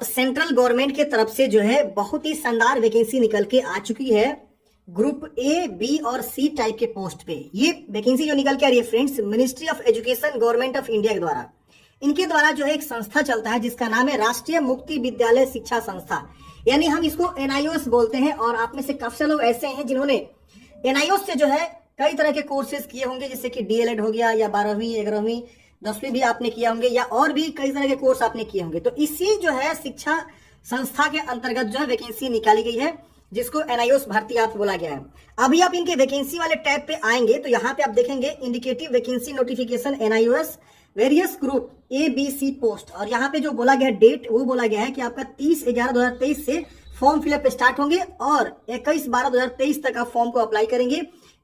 Central government के तरफ से जो है बहुत ही शानदार वैकेंसी निकल के आ चुकी है ग्रुप ए, बी और सी टाइप के पोस्ट पे। ये वैकेंसी जो निकल के आ रही है friends, ministry of education government of India के द्वारा, इनके द्वारा जो है एक संस्था चलता है जिसका नाम है राष्ट्रीय मुक्ति विद्यालय शिक्षा संस्था, यानी हम इसको एनआईओएस बोलते हैं। और आप में से काफी लोग ऐसे हैं जिन्होंने एनआईओएस से जो है कई तरह के कोर्सेज किए होंगे, जैसे कि डीएलएड हो गया, या 12वीं 11वीं 10वीं भी आपने किया होंगे, या और भी कई तरह के कोर्स आपने किए होंगे। तो इसी जो है शिक्षा संस्था के अंतर्गत जो है वैकेंसी निकाली गई है, जिसको एनआईओएस भर्ती ऐप बोला गया है। अभी आप इनके वैकेंसी वाले टैब पे आएंगे तो यहाँ पे आप देखेंगे indicative vacancy notification NIOS various group A B C post, और यहाँ पे जो बोला गया डेट वो बोला गया है कि आपका 30/11/2023 से फॉर्म फिलअप स्टार्ट होंगे और 21/12/2023 तक आप फॉर्म को अप्लाई करेंगे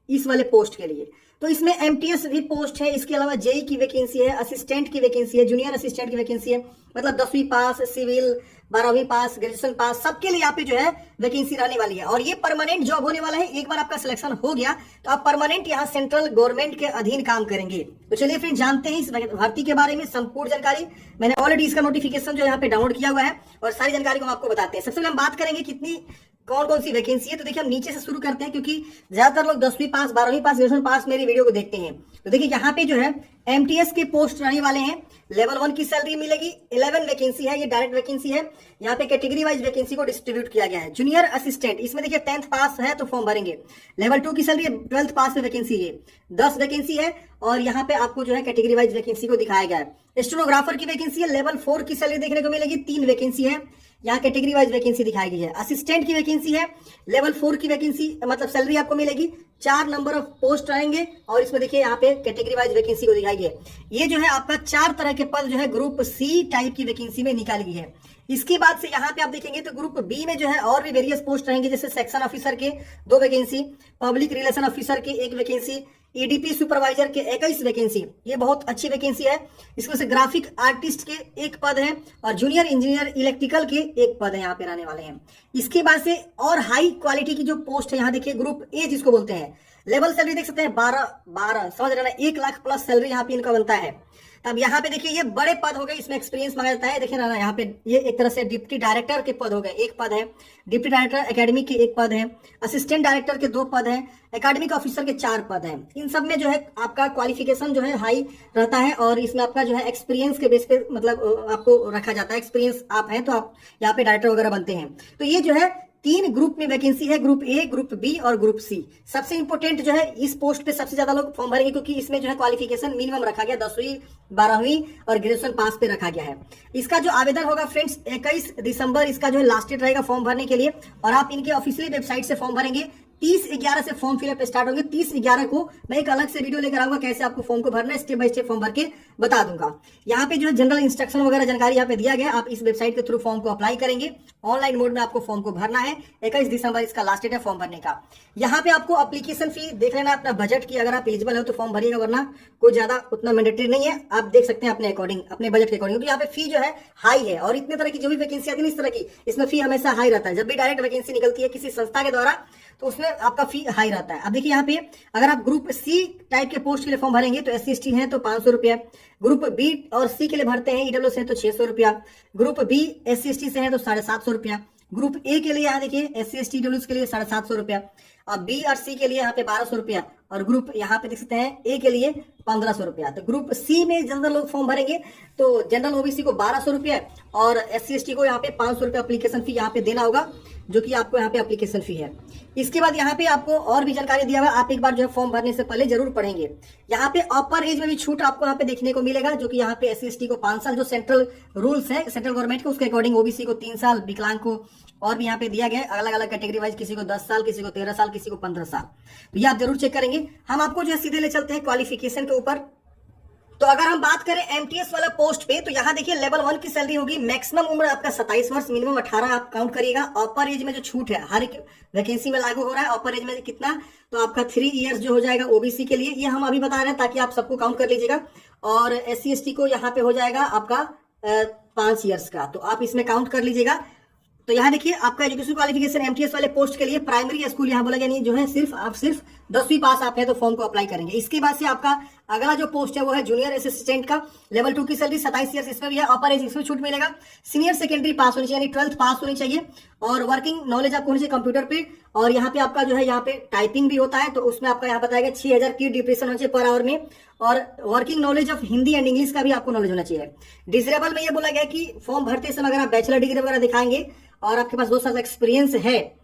इस वाले पोस्ट के लिए। तो इसमें एमटीएस भी पोस्ट है, इसके अलावा जेई की वैकेंसी है, असिस्टेंट की वैकेंसी है, जूनियर असिस्टेंट की वैकेंसी है, मतलब 10वीं पास, सिविल, 12वीं पास, ग्रेजुएशन पास, सबके लिए यहाँ पे जो है वैकेंसी रहने वाली है। और ये परमानेंट जॉब होने वाला है। एक बार आपका सिलेक्शन हो गया तो आप परमानेंट यहाँ सेंट्रल गवर्नमेंट के अधीन काम करेंगे। तो चलिए फिर जानते हैं इस भर्ती के बारे में संपूर्ण जानकारी। मैंने ऑलरेडी इसका नोटिफिकेशन जो यहाँ पे डाउनलोड किया हुआ है और सारी जानकारी को हम आपको बताते हैं। सबसे पहले हम बात करेंगे कितनी कौन कौन सी वैकेंसी है। तो देखिए हम नीचे से शुरू करते हैं, क्योंकि ज्यादातर लोग 10वीं पास, 12वीं पास, ग्रेजुएशन पास मेरी वीडियो को देखते हैं। तो देखिए यहाँ पे जो है एमटीएस के पोस्ट रहने वाले हैं। लेवल 1 की सैलरी मिलेगी, 11 वैकेंसी है, ये डायरेक्ट वैकेंसी है। यहाँ पे कैटेगरी वाइज वैकेंसी को डिस्ट्रीब्यूट किया गया है। जूनियर असिस्टेंट, इसमें देखिए 10th पास है तो फॉर्म भरेंगे। लेवल 2 की सैलरी 12th पास पे वैकेंसी है, 10 वैकेंसी है। और यहाँ पे आपको जो है कैटेगरी वाइज वैकेंसी को दिखाया गया है। स्टेनोग्राफर की वैकेंसी है, लेवल 4 की सैलरी देखने को मिलेगी, 3 वैकेंसी है, यहाँ कैटेगरी वाइज वैकेंसी दिखाई गई है। असिस्टेंट की वैकेंसी है, लेवल 4 की वैकेंसी, मतलब सैलरी आपको मिलेगी, 4 नंबर ऑफ पोस्ट रहेंगे। और इसमें देखिए यहाँ पे कैटेगरी वाइज वैकेंसी को दिखाई गई है। ये जो है आपका 4 तरह के पद जो है ग्रुप सी टाइप की वैकेंसी में निकाली गई है। इसके बाद से यहाँ पे आप देखेंगे तो ग्रुप बी में जो है और भी वेरियस पोस्ट रहेंगे, जैसे सेक्शन ऑफिसर के 2 वैकेंसी, पब्लिक रिलेशन ऑफिसर के 1 वैकेंसी, ईडीपी सुपरवाइजर के 21 वैकेंसी, ये बहुत अच्छी वैकेंसी है। इसमें से ग्राफिक आर्टिस्ट के 1 पद है और जूनियर इंजीनियर इलेक्ट्रिकल के 1 पद है यहाँ पे रहने वाले हैं। इसके बाद से और हाई क्वालिटी की जो पोस्ट है, यहाँ देखिए ग्रुप ए जिसको बोलते हैं, लेवल सैलरी देख सकते हैं 12 समझ रहे ना, 1 लाख प्लस सैलरी यहाँ पे इनका बनता है। अब यहाँ पे देखिए ये बड़े पद हो गए, इसमें एक्सपीरियंस मांगा जाता है। देखिए ना यहाँ पे ये एक तरह से डिप्टी डायरेक्टर के पद हो गए, 1 पद है, डिप्टी डायरेक्टर एकेडमिक के 1 पद है, असिस्टेंट डायरेक्टर के 2 पद है, एकेडमिक ऑफिसर के 4 पद हैं। इन सब में जो है आपका क्वालिफिकेशन जो है हाई रहता है और इसमें आपका जो है एक्सपीरियंस के बेस पे मतलब आपको रखा जाता है। एक्सपीरियंस आप हैं तो आप यहाँ पे डायरेक्टर वगैरह बनते हैं। तो ये जो है 3 ग्रुप में वैकेंसी है, ग्रुप ए, ग्रुप बी और ग्रुप सी। सबसे इंपॉर्टेंट जो है इस पोस्ट पे सबसे ज्यादा लोग फॉर्म भरेंगे, क्योंकि इसमें जो है क्वालिफिकेशन मिनिमम रखा गया 10वीं 12वीं और ग्रेजुएशन पास पे रखा गया है। इसका जो आवेदन होगा फ्रेंड्स 21 दिसंबर इसका जो है लास्ट डेट रहेगा फॉर्म भरने के लिए। और आप इनके ऑफिशियली वेबसाइट से फॉर्म भरेंगे। 30/11 से फॉर्म फिलअप स्टार्ट होंगे। 30/11 को मैं एक अलग से वीडियो लेकर आऊंगा, कैसे आपको फॉर्म को भरना है, स्टेप बाय स्टेप फॉर्म भर के बता दूंगा। यहाँ पे जो है जनरल इंस्ट्रक्शन वगैरह जानकारी यहाँ पे दिया गया, आप इस वेबसाइट के थ्रू फॉर्म को अप्लाई करेंगे। ऑनलाइन मोड में आपको फॉर्म को भरना है। 21 दिसंबर इसका लास्ट डेट है फॉर्म भरने का। यहाँ पे आपको एप्लीकेशन फी देख लेना अपना बजट की, अगर आप एलिजिबल हो तो फॉर्म भरिएगा, वरना कोई ज्यादा उतना मैंडेटरी नहीं है। आप देख सकते हैं अपने अकॉर्डिंग, अपने बजट के अकॉर्डिंग, क्योंकि यहाँ पे फी जो है हाई है। और इतने तरह की जो भी वैकेंसी आती है इस तरह की, इसमें फी हमेशा हाई रहता है। जब भी डायरेक्ट वैकेंसी निकलती है किसी संस्था के द्वारा तो उसमें आपका फी हाई रहता है। अब देखिए यहाँ पे अगर आप ग्रुप सी टाइप के पोस्ट के लिए फॉर्म भरेंगे तो SC/ST है तो 500 रुपया, ग्रुप बी और सी के लिए भरते हैं ईडब्ल्यू से तो 600 रुपया, ग्रुप बी SC/ST से है तो 750 रुपया, ग्रुप ए के लिए यहाँ देखिए SC/ST ईडब्ल्यू के लिए 750 रुपया, और बी और सी के लिए यहाँ पे 1200 रुपया, और ग्रुप यहाँ पे देख सकते हैं ए के लिए 1500 रुपया। तो ग्रुप सी में जनरल लोग फॉर्म भरेंगे तो जनरल ओबीसी को 1200 रुपया और SC/ST को यहाँ पे 500 रुपया एप्लीकेशन फी यहाँ पे देना होगा, जो कि आपको यहाँ पे एप्लीकेशन फी है। इसके बाद यहाँ पे आपको और भी जानकारी दिया हुआ, आप एक बार जो है फॉर्म भरने से पहले जरूर पढ़ेंगे। यहाँ पे अपर एज में भी छूट आपको यहाँ पे देखने को मिलेगा, जो कि यहाँ पे SC/ST को 5 साल जो सेंट्रल रूल्स है सेंट्रल गवर्नमेंट के, उसके अकॉर्डिंग ओबीसी को 3 साल, विकलांग को और भी यहाँ पे दिया गया है अलग अलग कैटेगरी वाइज, किसी को 10 साल, किसी को 13 साल, किसी को 15 साल। तो ये आप जरूर चेक करेंगे। हम आपको जो है सीधे ले चलते हैं क्वालिफिकेशन के ऊपर। तो अगर हम बात करें एमटीएस वाला पोस्ट पे, तो यहाँ देखिए लेवल 1 की सैलरी होगी, मैक्सिमम उम्र आपका 27 वर्ष, मिनिमम 18 आप काउंट करिएगा। अपर एज में जो छूट है हर एक वैकेंसी में लागू हो रहा है, अपर एज में कितना, तो आपका 3 इयर्स जो हो जाएगा ओबीसी के लिए, ये हम अभी बता रहे हैं ताकि आप सबको काउंट कर लीजिएगा। और SC/ST को यहाँ पे हो जाएगा आपका 5 इयर्स का, तो आप इसमें काउंट कर लीजिएगा। तो यहाँ देखिए आपका एजुकेशन क्वालिफिकेशन एमटीएस वाले पोस्ट के लिए प्राइमरी स्कूल यहाँ बोला गया नहीं, जो है सिर्फ 10वीं पास आप है तो फॉर्म को अप्लाई करेंगे। इसके बाद से आपका अगला जो पोस्ट है वो है जूनियर असिस्टेंट का, लेवल 2 की सैलरी 27 ईयर्स, इसमें भी है। अपर एज इसमें छूट मिलेगा। सीनियर सेकेंडरी पास होनी चाहिए, यानी 12th पास होनी चाहिए, और वर्किंग नॉलेज आपको होनी चाहिए कंप्यूटर पे। और यहाँ पे आपका जो है यहाँ पे टाइपिंग भी होता है, तो उसमें आपका यहाँ बताया गया 6000 की डिप्रेशन होना चाहिए पर आवर में। और working knowledge of Hindi and English का भी आपको नॉलेज होना चाहिए। डिजरेबल में ये बोला गया कि फॉर्म भरते समय अगर आप बैचलर डिग्री वगैरह दिखाएंगे और आपके पास 2 साल का एक्सपीरियंस है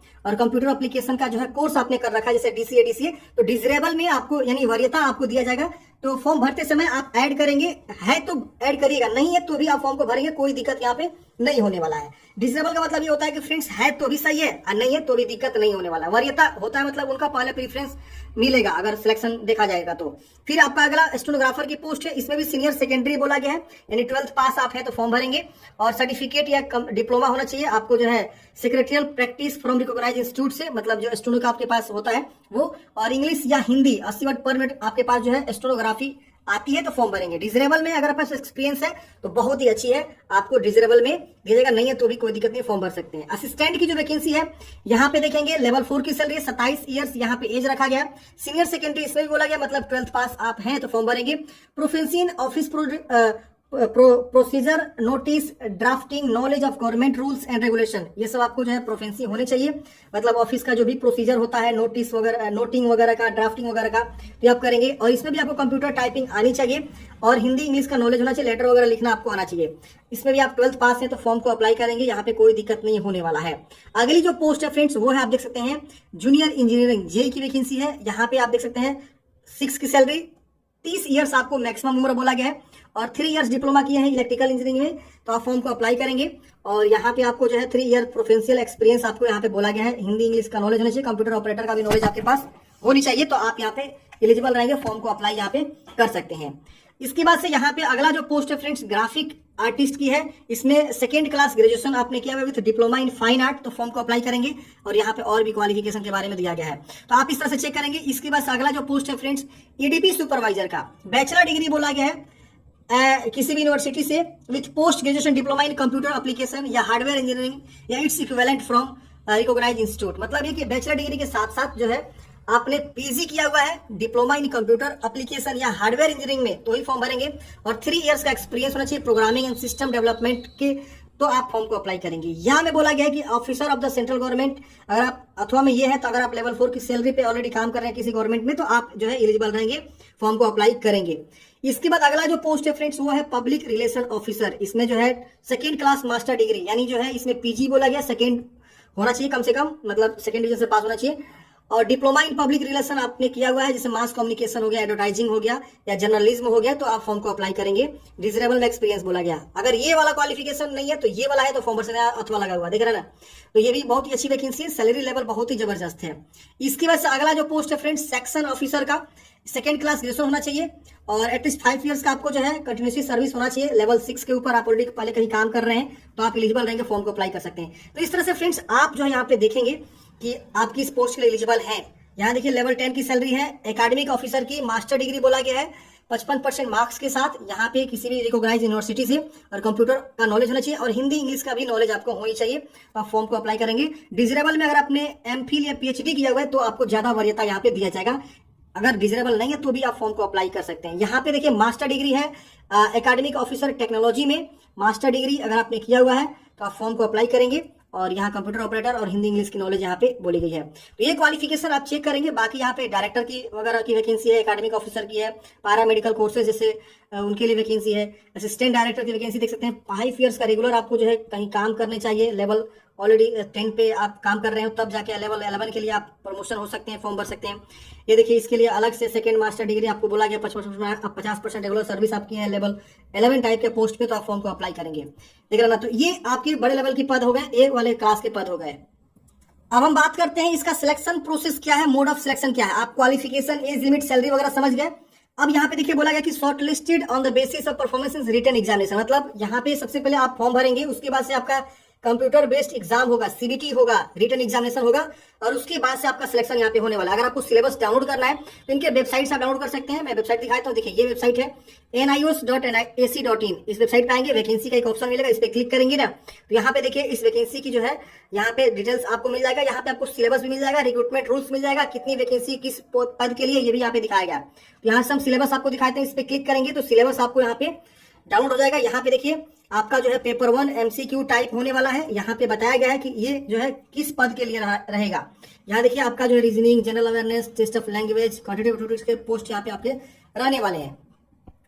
और कंप्यूटर एप्लीकेशन का जो है कोर्स आपने कर रखा है, जैसे डीसीए, तो डिजरेबल में आपको यानी वरीयता आपको दिया जाएगा। तो फॉर्म भरते समय आप ऐड करेंगे, है तो ऐड करिएगा, नहीं है तो भी आप फॉर्म को भरेंगे, कोई दिक्कत यहाँ पे नहीं होने वाला है। डिसेबल का मतलब ये होता है कि फ्रेंड्स है तो भी सही है और नहीं है तो भी दिक्कत नहीं होने वाला। वरीयता होता है मतलब उनका पहले प्रीफरेंस मिलेगा अगर सिलेक्शन देखा जाएगा तो। फिर आपका अगला स्टेनोग्राफर की पोस्ट है, इसमें भी सीनियर सेकेंडरी बोला गया है, यानी 12th पास आप है तो फॉर्म भरेंगे। और सर्टिफिकेट या डिप्लोमा होना चाहिए आपको जो है secretarial practice from recognised institute से, मतलब जो स्टेनो का आपके पास होता है वो। और इंग्लिश या हिंदी 80 वर्ड पर मिनट आपके पास जो है स्टेनोग्राफी आती है तो फॉर्म भरेंगे। डिजरेबल में अगर आपके पास एक्सपीरियंस है तो बहुत ही अच्छी है, आपको डिजरेबल में दीजिएगा, नहीं है तो भी कोई दिक्कत नहीं, फॉर्म भर सकते हैं। असिस्टेंट की जो वैकेंसी है यहाँ पे देखेंगे लेवल 4 की सैलरी 27 ईयर्स यहाँ पे एज रखा गया। सीनियर सेकेंडरी इसमें भी बोला गया, मतलब 12th पास आप हैं तो फॉर्म भरेंगे। Proficiency in office procedure, notice, drafting, knowledge of government rules and regulation, ये सब आपको जो है प्रोफेंसी होनी चाहिए। मतलब ऑफिस का जो भी प्रोसीजर होता है, नोटिस वगैरह, नोटिंग वगैरह का, ड्राफ्टिंग वगैरह का, तो आप करेंगे। और इसमें भी आपको कंप्यूटर टाइपिंग आनी चाहिए और हिंदी इंग्लिश का नॉलेज होना चाहिए, लेटर वगैरह लिखना आपको आना चाहिए। इसमें भी आप 12th पास है तो फॉर्म को अप्लाई करेंगे, यहाँ पे कोई दिक्कत नहीं होने वाला है। अगली जो पोस्ट है फ्रेंड्स वो है, आप देख सकते हैं जूनियर इंजीनियरिंग जेई की वैकेंसी है। यहाँ पे आप देख सकते हैं 6 की सैलरी, 30 ईयर्स आपको मैक्सिमम उम्र बोला गया है और 3 ईयर्स डिप्लोमा किए हैं इलेक्ट्रिकल इंजीनियरिंग में, तो आप फॉर्म को अप्लाई करेंगे। और यहाँ पे आपको जो है 3 ईयर प्रोफेशनल एक्सपीरियंस आपको यहाँ पे बोला गया है। हिंदी इंग्लिश का नॉलेज होना चाहिए, कंप्यूटर ऑपरेटर का भी नॉलेज आपके पास होनी चाहिए, तो आप यहाँ पे एलिजिबल रहेंगे, फॉर्म को अप्लाई यहाँ पे कर सकते हैं। इसके बाद से यहाँ पे अगला जो पोस्ट है फ्रेंड्स ग्राफिक आर्टिस्ट की है। इसमें 2nd क्लास ग्रेजुएशन आपने किया हुआ with diploma in fine art, तो फॉर्म को अप्लाई करेंगे। और यहाँ पे और भी क्वालिफिकेशन के बारे में दिया गया है, तो आप इस तरह से चेक करेंगे। इसके बाद अगला जो पोस्ट है फ्रेंड्स ईडीपी सुपरवाइजर का, बैचलर डिग्री बोला गया है किसी भी यूनिवर्सिटी से with post graduation diploma in computer application या हार्डवेयर इंजीनियरिंग या its equivalent from recognised institute. मतलब ये कि बैचलर डिग्री के साथ साथ जो है आपने पीजी किया हुआ है डिप्लोमा इन कंप्यूटर एप्लीकेशन या हार्डवेयर इंजीनियरिंग में, तो ही फॉर्म भरेंगे। और 3 इयर्स का एक्सपीरियंस होना चाहिए प्रोग्रामिंग एंड सिस्टम डेवलपमेंट के, तो आप फॉर्म को अप्लाई करेंगे। यहाँ में बोला गया है कि officer of the central government, अगर आप अथवा में ये है तो अगर आप लेवल 4 की सैलरी पे ऑलरेडी काम कर रहे हैं किसी गवर्नमेंट में, तो आप जो है एलिजिबल रहेंगे, फॉर्म को अप्लाई करेंगे। इसके बाद अगला जो पोस्ट है फ्रेंड्स वो है पब्लिक रिलेशन ऑफिसर। इसमें जो है 2nd क्लास मास्टर डिग्री, यानी जो है इसमें पीजी बोला गया, 2nd होना चाहिए कम से कम, मतलब 2nd डिवीजन से पास होना चाहिए। और डिप्लोमा इन पब्लिक रिलेशन आपने किया हुआ है, जैसे मास कम्युनिकेशन हो गया, एडवर्टाइजिंग हो गया या जर्नलिज्म हो गया, तो आप फॉर्म को अप्लाई करेंगे। डिजरेबल में एक्सपीरियंस बोला गया। अगर ये वाला क्वालिफिकेशन नहीं है तो ये वाला है तो फॉर्म भर सकते हैं, अथवा लगा हुआ देख रहे हैं ना, तो ये भी बहुत ही अच्छी वैकेंसी है, सैलरी लेवल बहुत ही जबरदस्त है। इसकी वजह से अगला जो पोस्ट है फ्रेंड्स सेक्शन ऑफिसर का, 2nd क्लास ग्रेजुएशन होना चाहिए और एटलीस्ट 5 इयर्स का आपको जो है कंटिन्यूसली सर्विस होना चाहिए। लेवल 6 के ऊपर आप ऑलरेडी पहले कहीं काम कर रहे हैं तो आप एलिजिबल रहेंगे, फॉर्म को अप्लाई कर सकते हैं। तो इस तरह से फ्रेंड्स आप जो है यहाँ पे देखेंगे कि आप किस पोस्ट के लिए एलिजिबल हैं। यहाँ देखिए लेवल 10 की सैलरी है, एकेडमिक ऑफिसर की मास्टर डिग्री बोला गया है 55% मार्क्स के साथ, यहाँ पे किसी भी रिकॉग्नाइज्ड यूनिवर्सिटी से, और कंप्यूटर का नॉलेज होना चाहिए और हिंदी इंग्लिश का भी नॉलेज आपको होनी चाहिए, आप फॉर्म को अप्लाई करेंगे। डिजरेबल में अगर आपने एमफिल या पीएचडी किया हुआ है तो आपको ज्यादा वरीयता यहाँ पे दिया जाएगा, अगर डिजरेबल नहीं है तो भी आप फॉर्म को अप्लाई कर सकते हैं। यहाँ पे देखिए मास्टर डिग्री है एकेडमिक ऑफिसर टेक्नोलॉजी में, मास्टर डिग्री अगर आपने किया हुआ है तो आप फॉर्म को अप्लाई करेंगे। और यहाँ कंप्यूटर ऑपरेटर और हिंदी इंग्लिश की नॉलेज यहाँ पे बोली गई है, तो ये क्वालिफिकेशन आप चेक करेंगे। बाकी यहाँ पे डायरेक्टर की वगैरह की वैकेंसी है, एकेडमिक ऑफिसर की है, पैरा मेडिकल कोर्सेज जैसे उनके लिए वैकेंसी है, असिस्टेंट डायरेक्टर की वैकेंसी देख सकते हैं। 5 इयर्स का रेगुलर आपको जो है कहीं काम करने चाहिए, लेवल ऑलरेडी 10 पे आप काम कर रहे हो तब जाके लेवल 11 के लिए आप प्रमोशन हो सकते हैं, फॉर्म भर सकते हैं। ये देखिए इसके लिए अलग से 2nd मास्टर डिग्री आपको बोला गया, 50% रेगुलर सर्विस आपकी है लेवल 11 टाइप के पोस्ट पे, तो आप फॉर्म को अप्लाई करेंगे। देख रहे ना, तो ये आपके बड़े लेवल के पद हो गए, ए वाले क्लास के पद हो गए। अब हम बात करते हैं इसका सिलेक्शन प्रोसेस क्या है, मोड ऑफ सिलेक्शन क्या है। आप क्वालिफिकेशन, एज लिमिट, सैलरी वगैरह समझ गए। अब यहाँ पे देखिए बोला गया कि shortlisted on the basis of performance in written examination, मतलब यहाँ पे सबसे पहले आप फॉर्म भरेंगे, उसके बाद से आपका कंप्यूटर बेस्ड एग्जाम होगा, सीबीटी होगा, रिटन एग्जामिनेशन होगा और उसके बाद से आपका सिलेक्शन यहाँ पे होने वाला है। अगर आपको सिलेबस डाउनलोड करना है तो इनके वेबसाइट से आप डाउनलोड कर सकते हैं। मैं वेबसाइट दिखाता हूँ, देखिए ये वेबसाइट है nios.ac.in। इस वेबसाइट पे आएंगे, वैकेंसी का एक ऑप्शन मिलेगा, इस पे क्लिक करेंगे ना तो यहाँ पे देखिए इस वैकेंसी की जो है यहाँ पे डिटेल्स आपको मिल जाएगा। यहाँ पे आपको सिलेबस भी मिल जाएगा, रिक्रूटमेंट रूल्स मिल जाएगा, कितनी वैकेंसी किस पद के लिए ये भी यहाँ पे दिखाया गया। तो यहाँ से हम सिलेबस आपको दिखाते हैं, इस पे क्लिक करेंगे तो सिलेबस आपको यहाँ पे डाउनलोड हो जाएगा। यहाँ पे देखिए आपका जो है पेपर 1 MCQ टाइप होने वाला है। यहाँ पे बताया गया है कि ये जो है किस पद के लिए रहेगा। यहाँ देखिए आपका जो है reasoning, general awareness, test of language, quantitative aptitude के पोस्ट यहाँ पे आपके रहने वाले हैं।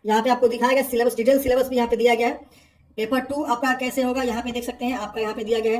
यहाँ पे आपको दिखाया गया सिलेबस, डिटेल सिलेबस भी यहाँ पे दिया गया है। पेपर 2 आपका कैसे होगा यहाँ पे देख सकते हैं, आपका यहाँ पे दिया गया है।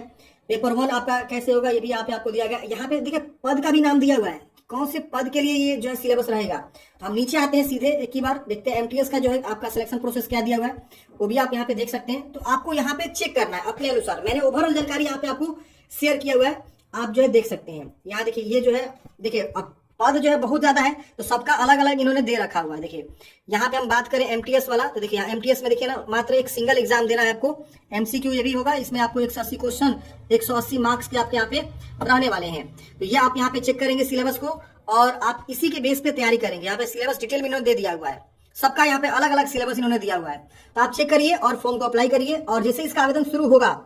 पेपर 1 आपका कैसे होगा ये भी यहाँ पे आपको दिया गया है। यहाँ पे देखिए पद का भी नाम दिया हुआ है, कौन से पद के लिए ये जो है सिलेबस रहेगा। तो हम नीचे आते हैं सीधे एक ही बार, देखते हैं एमटीएस का जो है आपका सिलेक्शन प्रोसेस क्या दिया हुआ है वो भी आप यहाँ पे देख सकते हैं। तो आपको यहाँ पे चेक करना है अपने अनुसार, मैंने ओवरऑल जानकारी यहाँ पे आपको शेयर किया हुआ है, आप जो है देख सकते हैं। यहाँ देखिए ये जो है देखिए अब पद जो है बहुत ज्यादा है तो सबका अलग अलग इन्होंने दे रखा हुआ है। देखिए यहाँ पे हम बात करें एमटीएस वाला तो देखिए यहाँ एमटीएस में देखिए ना मात्र एक सिंगल एग्जाम देना है आपको, एमसीक्यू ये भी होगा, इसमें आपको 180 क्वेश्चन 180 मार्क्स के आपके यहाँ पे रहने वाले हैं। तो ये आप यहाँ पे चेक करेंगे सिलेबस को और आप इसी के बेस पे तैयारी करेंगे। यहाँ पे सिलेबस डिटेल में इन्होंने दे दिया हुआ है, सबका यहाँ पे अलग अलग सिलेबस इन्होंने दिया हुआ है। तो आप चेक करिए और फॉर्म को अप्लाई करिए। और जैसे इसका आवेदन शुरू होगा,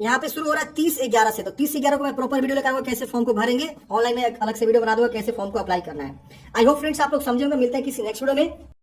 यहाँ पे शुरू हो रहा है 30/11 से, तो 30/11 को मैं प्रॉपर वीडियो लेकर आऊंगा कैसे फॉर्म को भरेंगे, ऑनलाइन में अलग से वीडियो बना दूंगा कैसे फॉर्म को अप्लाई करना है। आई होप फ्रेंड्स आप लोग समझेंगे। मिलते हैं किसी नेक्स्ट वीडियो में।